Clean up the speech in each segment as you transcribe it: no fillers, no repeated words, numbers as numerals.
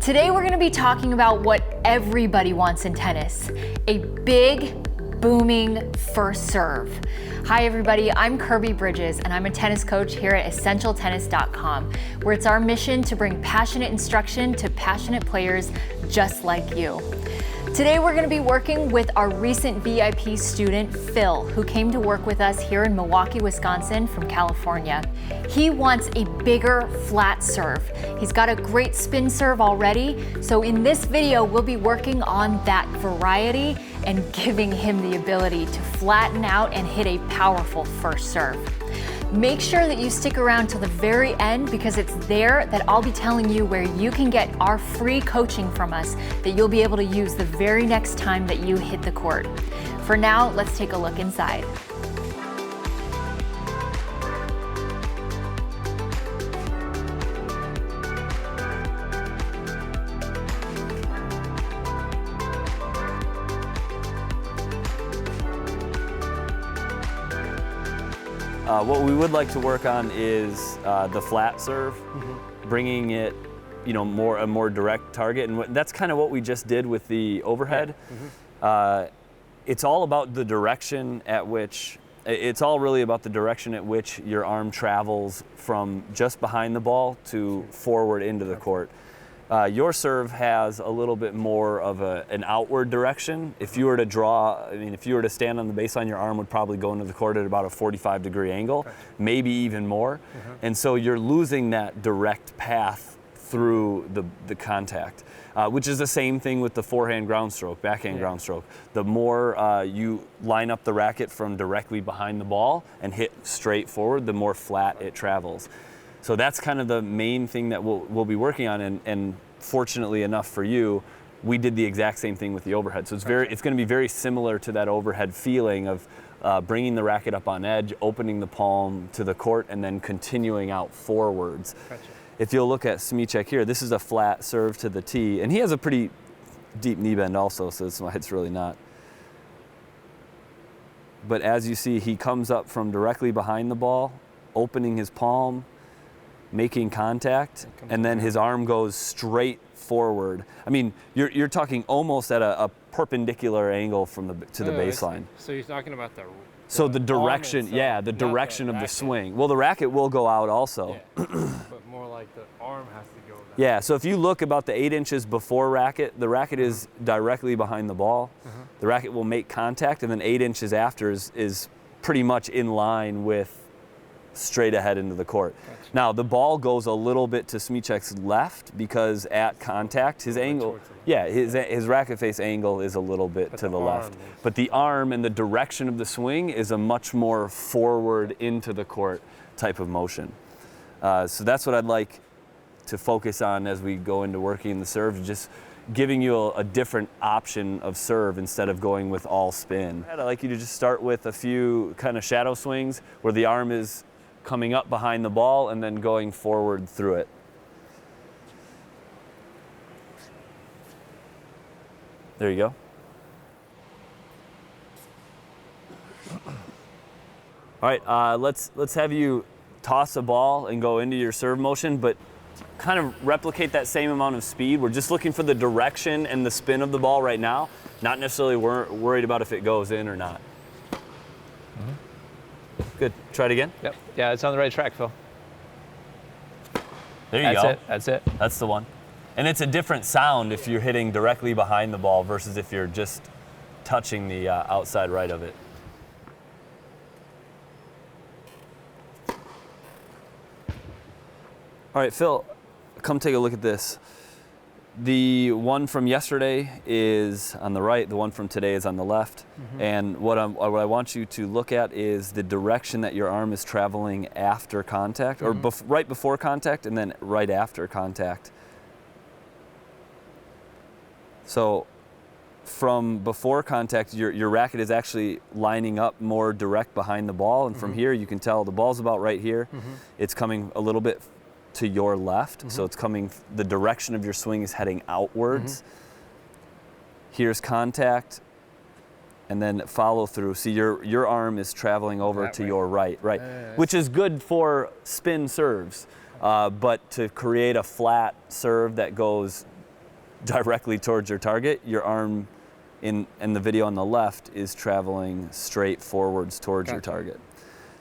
Today we're going to be talking about what everybody wants in tennis, a big, booming first serve. Hi everybody, I'm Kirby Bridges and I'm a tennis coach here at EssentialTennis.com, where it's our mission to bring passionate instruction to passionate players just like you. Today we're going to be working with our recent VIP student, Phil, who came to work with us here in Milwaukee, Wisconsin from California. He wants a bigger flat serve. He's got a great spin serve already, so in this video we'll be working on that variety and giving him the ability to flatten out and hit a powerful first serve. Make sure that you stick around till the very end, because it's there that I'll be telling you where you can get our free coaching from us that you'll be able to use the very next time that you hit the court. For now, let's take a look inside. What we would like to work on is the flat serve, bringing it, a more direct target, and that's kind of what we just did with the overhead. It's all about the direction at which, it's all really about the direction at which your arm travels from just behind the ball to forward into the court. Your serve has a little bit more of an outward direction. If you were to if you were to stand on the baseline, your arm would probably go into the court at about a 45-degree angle, maybe even more. And so you're losing that direct path through the contact, which is the same thing with the forehand ground stroke, backhand ground stroke. The more you line up the racket from directly behind the ball and hit straight forward, the more flat it travels. So that's kind of the main thing that we'll be working on, and fortunately enough for you, we did the exact same thing with the overhead. So it's going to be very similar to that overhead feeling of bringing the racket up on edge, opening the palm to the court, and then continuing out forwards. If you'll look at Smicek here, this is a flat serve to the tee, and he has a pretty deep knee bend also, so that's why it's really not. But as you see, he comes up from directly behind the ball, opening his palm, making contact, and then his arm goes straight forward. I mean, you're talking almost at a perpendicular angle from the baseline. So you're talking about the direction, the direction of the swing. Well, the racket will go out also. But more like the arm has to go down. Yeah, so if you look about the 8 inches before racket, the racket is directly behind the ball. The racket will make contact, and then 8 inches after is pretty much in line with straight ahead into the court. Now the ball goes a little bit to Smicek's left because at contact his angle, his racket face angle is a little bit to the left. But the arm and the direction of the swing is a much more forward into the court type of motion. So that's what I'd like to focus on as we go into working the serve, just giving you a different option of serve instead of going with all spin. I'd like you to just start with a few kind of shadow swings where the arm is coming up behind the ball and then going forward through it. There you go. All right, let's have you toss a ball and go into your serve motion, but kind of replicate that same amount of speed. We're just looking for the direction and the spin of the ball right now, not necessarily worried about if it goes in or not. Good. Try it again. Yep. Yeah, it's on the right track, Phil. There you go. That's it. That's the one. And it's a different sound if you're hitting directly behind the ball versus if you're just touching the outside right of it. All right, Phil, come take a look at this. The one from yesterday is on the right, the one from today is on the left. And what I want you to look at is the direction that your arm is traveling after contact, or right before contact and then right after contact. So from before contact, your racket is actually lining up more direct behind the ball, and from here you can tell the ball's about right here. It's coming a little bit to your left, so it's coming, the direction of your swing is heading outwards. Here's contact, and then follow through. See, your arm is traveling over to your right, which is good for spin serves, but to create a flat serve that goes directly towards your target, your arm in the video on the left is traveling straight forwards towards your target.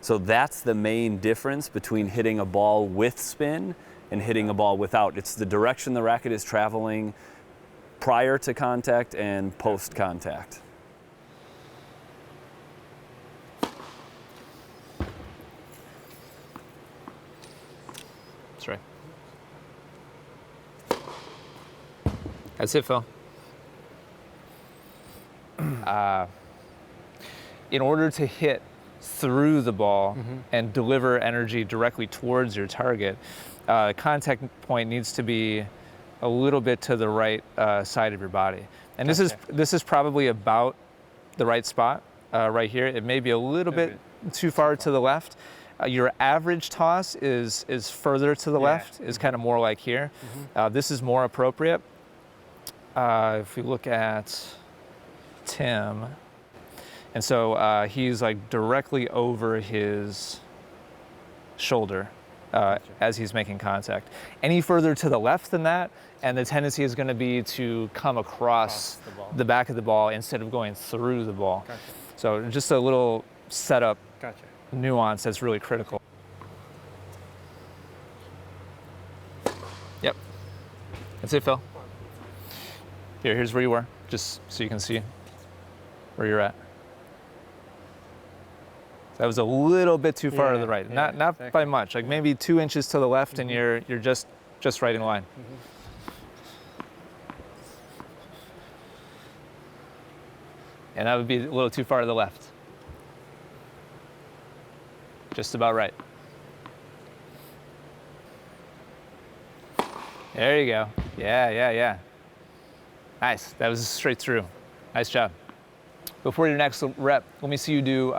So that's the main difference between hitting a ball with spin and hitting a ball without. It's the direction the racket is traveling prior to contact and post contact. That's right. That's it, Phil. In order to hit through the ball and deliver energy directly towards your target, contact point needs to be a little bit to the right side of your body. And this is probably about the right spot right here. It may be a little bit too far to the left. Your average toss is further to the left, is kind of more like here. This is more appropriate. If we look at Tim, and so he's like directly over his shoulder as he's making contact. Any further to the left than that, and the tendency is going to be to come across the back of the ball instead of going through the ball. So just a little setup nuance that's really critical. Yep. That's it, Phil. Here's where you were, just so you can see where you're at. That was a little bit too far to the right, not by much, like maybe 2 inches to the left, and you're just right in line. And that would be a little too far to the left. Just about right. There you go. Yeah. Nice. That was straight through. Nice job. Before your next rep, let me see you do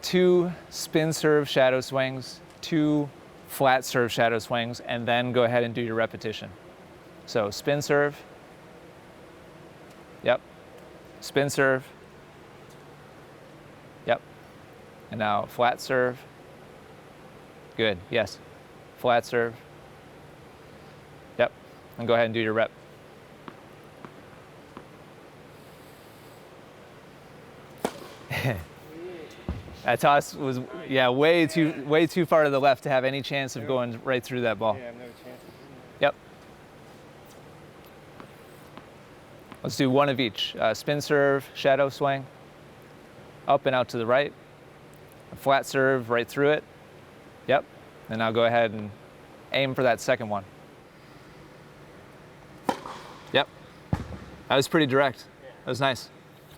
2 spin serve shadow swings, 2 flat serve shadow swings, and then go ahead and do your repetition. So spin serve. Yep. Spin serve. Yep. And now flat serve. Good. Yes. Flat serve. Yep. And go ahead and do your rep. That toss was, way too far to the left to have any chance of going right through that ball. Yeah, no chance. Yep. Let's do 1 of each. Spin serve, shadow swing, up and out to the right. A flat serve right through it. Yep. And now go ahead and aim for that second one. Yep. That was pretty direct. That was nice.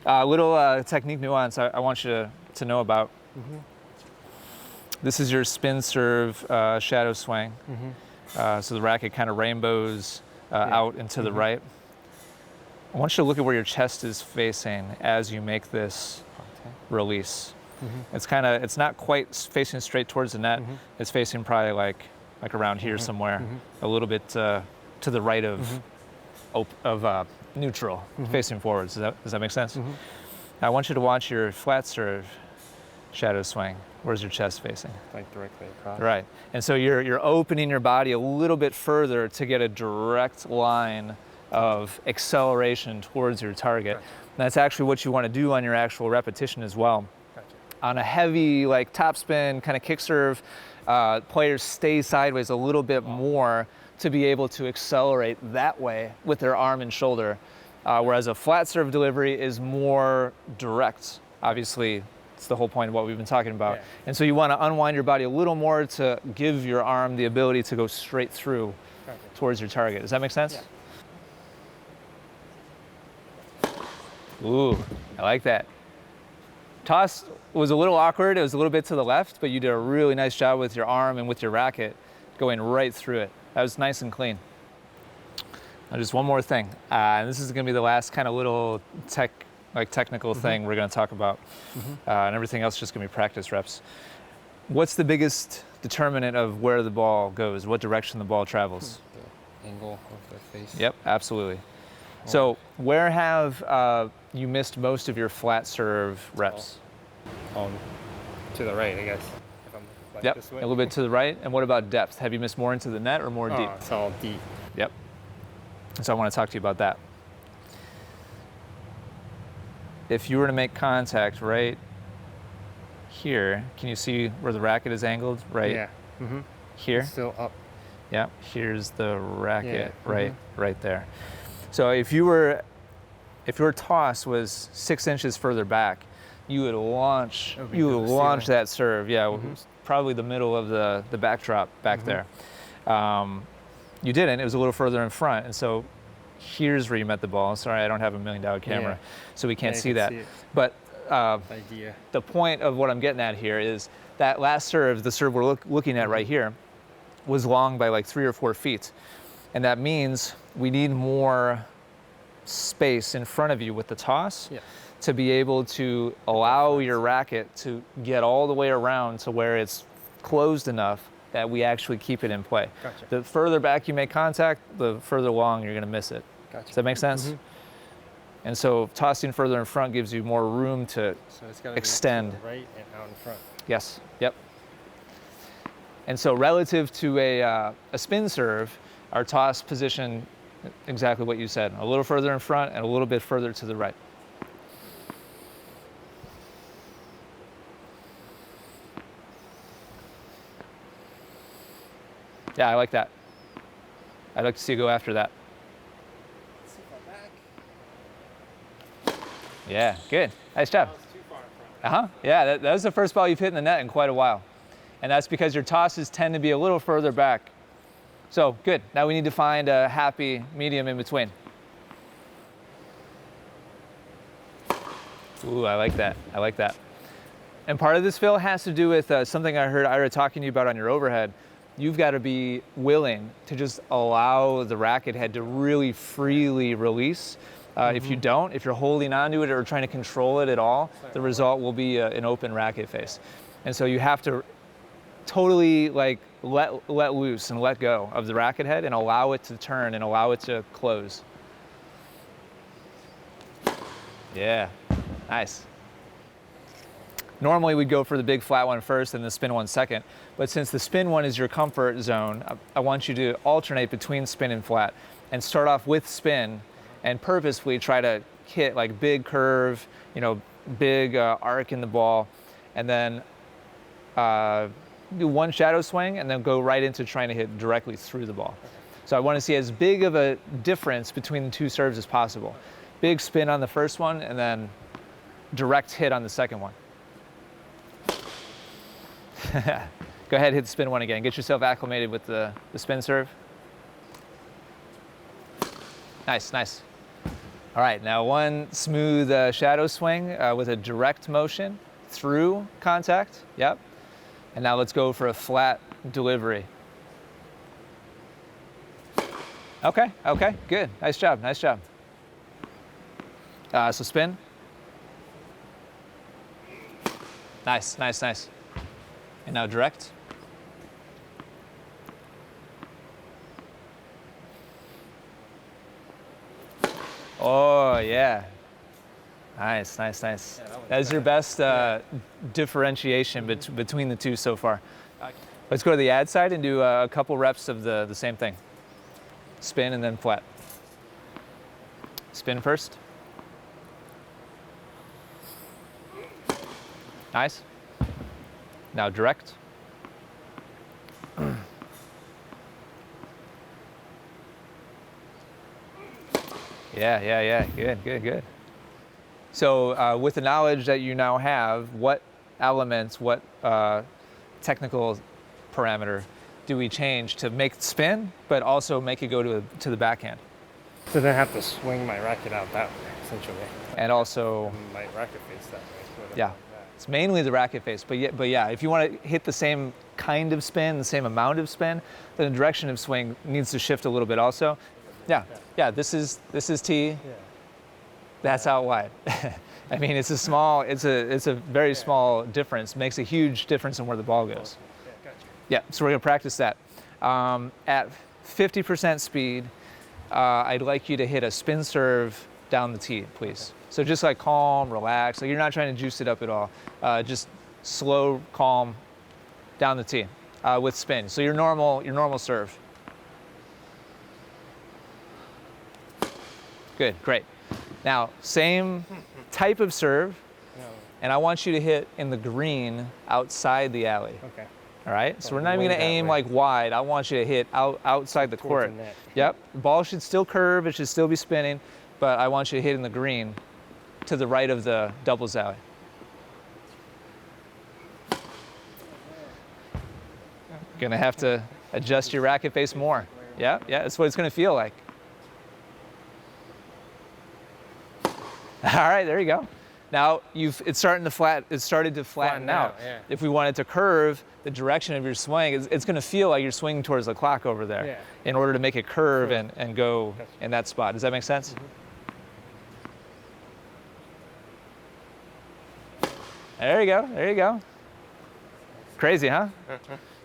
A little technique nuance I want you to know about. This is your spin serve shadow swing. So the racket kind of rainbows out and to the right. I want you to look at where your chest is facing as you make this release. It's not quite facing straight towards the net. It's facing probably like around here somewhere, a little bit to the right of neutral, facing forwards. Does that make sense? Now I want you to watch your flat serve shadow swing. Where's your chest facing? Like directly across. Right. And so you're opening your body a little bit further to get a direct line of acceleration towards your target. And that's actually what you want to do on your actual repetition as well. On a heavy like topspin kind of kick serve, players stay sideways a little bit more to be able to accelerate that way with their arm and shoulder. Whereas a flat serve delivery is more direct. Obviously, it's the whole point of what we've been talking about. And so you want to unwind your body a little more to give your arm the ability to go straight through towards your target. Does that make sense? Ooh, I like that. Toss was a little awkward. It was a little bit to the left, but you did a really nice job with your arm and with your racket going right through it. That was nice and clean. Now just one more thing. And this is going to be the last kind of little technical thing we're going to talk about. And everything else is just going to be practice reps. What's the biggest determinant of where the ball goes, what direction the ball travels? The angle of the face. Yep, absolutely. So where have you missed most of your flat serve reps? To the right, I guess. If I'm like Yep, this a way. little bit to the right. And what about depth? Have you missed more into the net or more deep? It's all deep. Yep. So I want to talk to you about that. If you were to make contact right here, can you see where the racket is angled? Right Yeah. here? It's still up. Yeah, here's the racket Yeah. right there. So if your toss was 6 inches further back, you would launch that serve. Yeah, probably the middle of the backdrop back there. You didn't. It was a little further in front, and so here's where you met the ball. Sorry, I don't have $1 million camera, so we can't see that. See it. But Idea. the point of what I'm getting at here is that last serve, the serve we're looking at right here, was long by like 3 or 4 feet. And that means we need more space in front of you with the toss to be able to allow your racket to get all the way around to where it's closed enough that we actually keep it in play. Gotcha. The further back you make contact, the further long you're going to miss it. Gotcha. Does that make sense? And so tossing further in front gives you more room to So it's gotta extend. Be to the right and out in front. Yes. Yep. And so relative to a spin serve, our toss position, exactly what you said, a little further in front and a little bit further to the right. Yeah, I like that. I'd like to see you go after that. Let's see if I'm back. Yeah, good. Nice job. That was too far in front. Yeah, that was the first ball you've hit in the net in quite a while. And that's because your tosses tend to be a little further back. So good. Now we need to find a happy medium in between. Ooh, I like that. I like that. And part of this, Phil, has to do with something I heard Ira talking to you about on your overhead. You've got to be willing to just allow the racket head to really freely release. If you don't, if you're holding onto it or trying to control it at all, the result will be an open racket face. And so you have to totally like let loose and let go of the racket head and allow it to turn and allow it to close. Yeah, nice. Normally we'd go for the big flat one first and the spin one second, but since the spin one is your comfort zone, I want you to alternate between spin and flat and start off with spin and purposefully try to hit like big curve, big arc in the ball, and then do one shadow swing and then go right into trying to hit directly through the ball. So I want to see as big of a difference between the two serves as possible. Big spin on the first one and then direct hit on the second one. Go ahead, hit the spin one again. Get yourself acclimated with the spin serve. Nice, nice. All right, now one smooth shadow swing with a direct motion through contact. Yep. And now let's go for a flat delivery. Okay, good. Nice job, nice job. So spin. Nice, nice, nice. And now direct. Oh, yeah. Nice, nice, nice. Yeah, that is your best differentiation between the two so far. Let's go to the ad side and do a couple reps of the same thing. Spin and then flat. Spin first. Nice. Now direct. Yeah. Good. So with the knowledge that you now have, what elements, what technical parameter do we change to make it spin, but also make it go to the backhand? So then I have to swing my racket out that way, essentially. And also, My racket face that way. sort of yeah, like that. it's mainly the racket face, but yeah, if you want to hit the same kind of spin, the same amount of spin, then the direction of swing needs to shift a little bit also. Yeah, this is T. Yeah. That's out wide. I mean, it's a very small difference. Makes a huge difference in where the ball goes. Yeah, gotcha. Yeah, so we're gonna practice that. At 50% speed, I'd like you to hit a spin serve down the tee, please. So just like calm, relax. Like you're not trying to juice it up at all. Just slow, calm, down the tee with spin. So your normal serve. Good, great. Now, same type of serve, No. and I want you to hit in the green outside the alley. Okay. All right, so we're the not even wind gonna that aim way. like wide. I want you to hit outside the Towards court. the net. Yep, the ball should still curve, it should still be spinning, but I want you to hit in the green to the right of the doubles alley. Gonna have to adjust your racket face more. Yeah, that's what it's gonna feel like. All right, there you go. Now it's started to flatten Flatten out. out, yeah. If we want it to curve, the direction of your swing, it's gonna feel like you're swinging towards the clock over there Yeah. in order to make it curve Sure. and go Gotcha. in that spot. Does that make sense? There you go, there you go. Crazy, huh?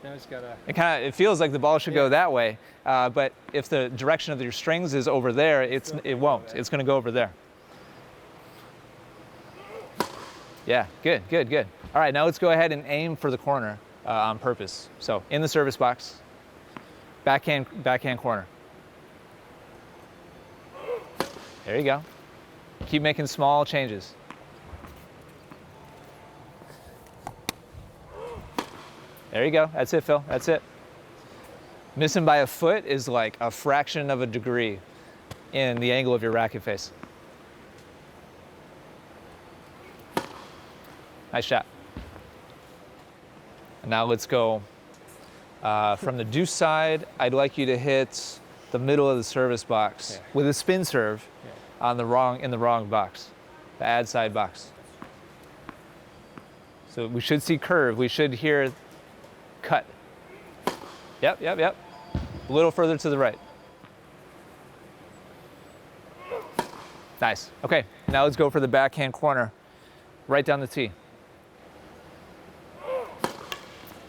Now it's gotta. It feels like the ball should go that way, but if the direction of your strings is over there, it won't. It's going to go over there. Yeah, good. All right, now let's go ahead and aim for the corner on purpose. So in the service box, backhand corner. There you go. Keep making small changes. There you go. That's it, Phil. That's it. Missing by a foot is like a fraction of a degree in the angle of your racket face. Nice shot. And now let's go from the deuce side. I'd like you to hit the middle of the service box with a spin serve in the wrong box, the ad side box. So we should see curve. We should hear cut. Yep. A little further to the right. Nice. Okay, now let's go for the backhand corner, right down the tee.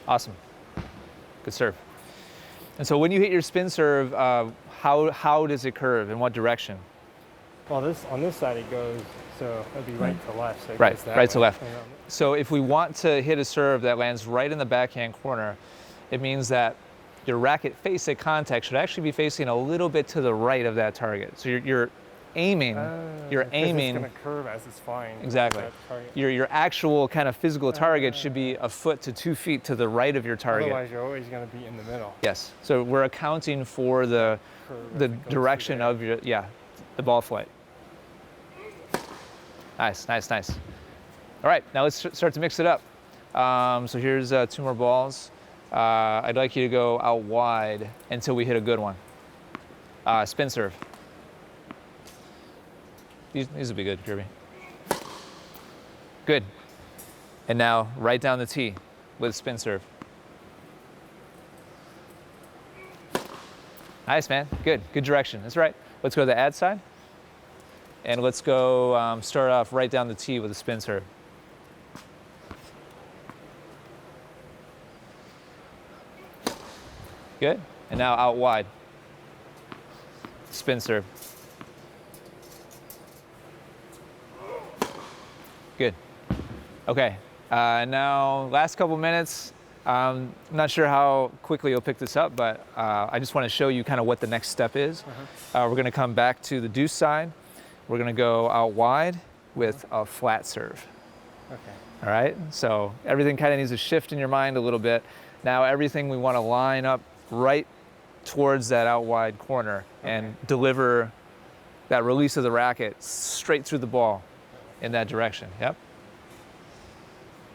Awesome. Good serve. And so when you hit your spin serve, how does it curve? In what direction? Well, on this side it goes, so it'll be right to left. So it Right, goes that right to way. left. And, So if we want to hit a serve that lands right in the backhand corner, it means that your racket face at contact should actually be facing a little bit to the right of that target. So you're aiming, you're 'cause aiming. It's gonna curve as it's flying. Exactly. That target. Your actual kind of physical target should be a foot to 2 feet to the right of your target. Otherwise, you're always gonna be in the middle. Yes. So we're accounting for the Curve as the it goes through direction there. of your the ball flight. Nice. All right, now let's start to mix it up. So here's 2 more balls. I'd like you to go out wide until we hit a good one. Spin serve. These will be good, Kirby. Good. And now right down the tee with spin serve. Nice, man. Good direction. That's right. Let's go to the ad side. And let's go start off right down the tee with a spin serve. Good. And now out wide. Spin serve. Good. Okay. Now, last couple minutes. I'm not sure how quickly you'll pick this up, but I just want to show you kind of what the next step is. We're going to come back to the deuce side. We're going to go out wide with a flat serve. Okay. All right, so everything kind of needs to shift in your mind a little bit. Now everything we want to line up right towards that out wide corner and deliver that release of the racket straight through the ball in that direction. Yep.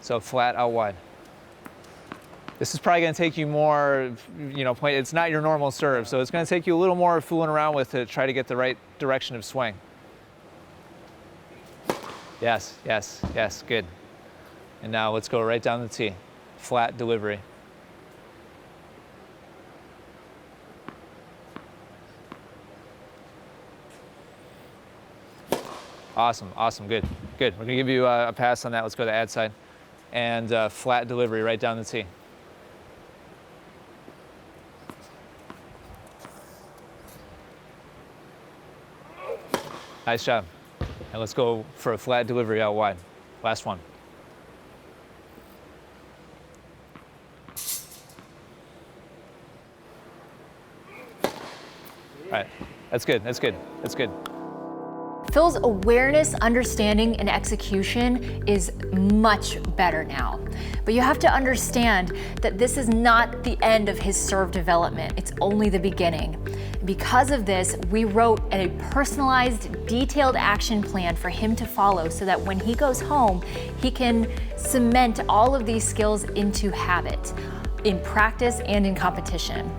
So flat out wide. This is probably going to take you more, it's not your normal serve, so it's going to take you a little more fooling around with to try to get the right direction of swing. Yes, good. And now let's go right down the tee. Flat delivery. Awesome, good. We're gonna give you a pass on that. Let's go to the ad side. And flat delivery right down the tee. Nice job. And let's go for a flat delivery out wide. Last one. All right, that's good. Phil's awareness, understanding, and execution is much better now. But you have to understand that this is not the end of his serve development. It's only the beginning. Because of this, we wrote a personalized, detailed action plan for him to follow so that when he goes home, he can cement all of these skills into habit in practice and in competition.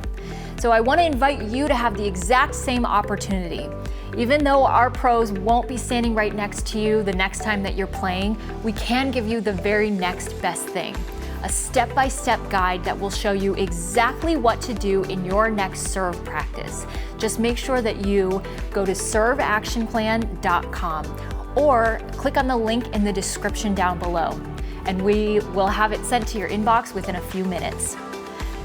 So I want to invite you to have the exact same opportunity. Even though our pros won't be standing right next to you the next time that you're playing, we can give you the very next best thing. A step-by-step guide that will show you exactly what to do in your next serve practice. Just make sure that you go to serveactionplan.com or click on the link in the description down below, and we will have it sent to your inbox within a few minutes.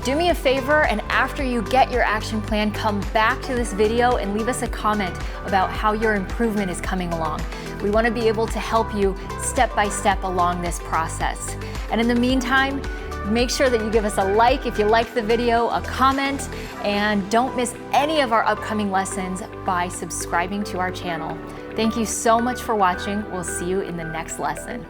Do me a favor, and after you get your action plan, come back to this video and leave us a comment about how your improvement is coming along. We want to be able to help you step by step along this process. And in the meantime, make sure that you give us a like if you liked the video, a comment, and don't miss any of our upcoming lessons by subscribing to our channel. Thank you so much for watching. We'll see you in the next lesson.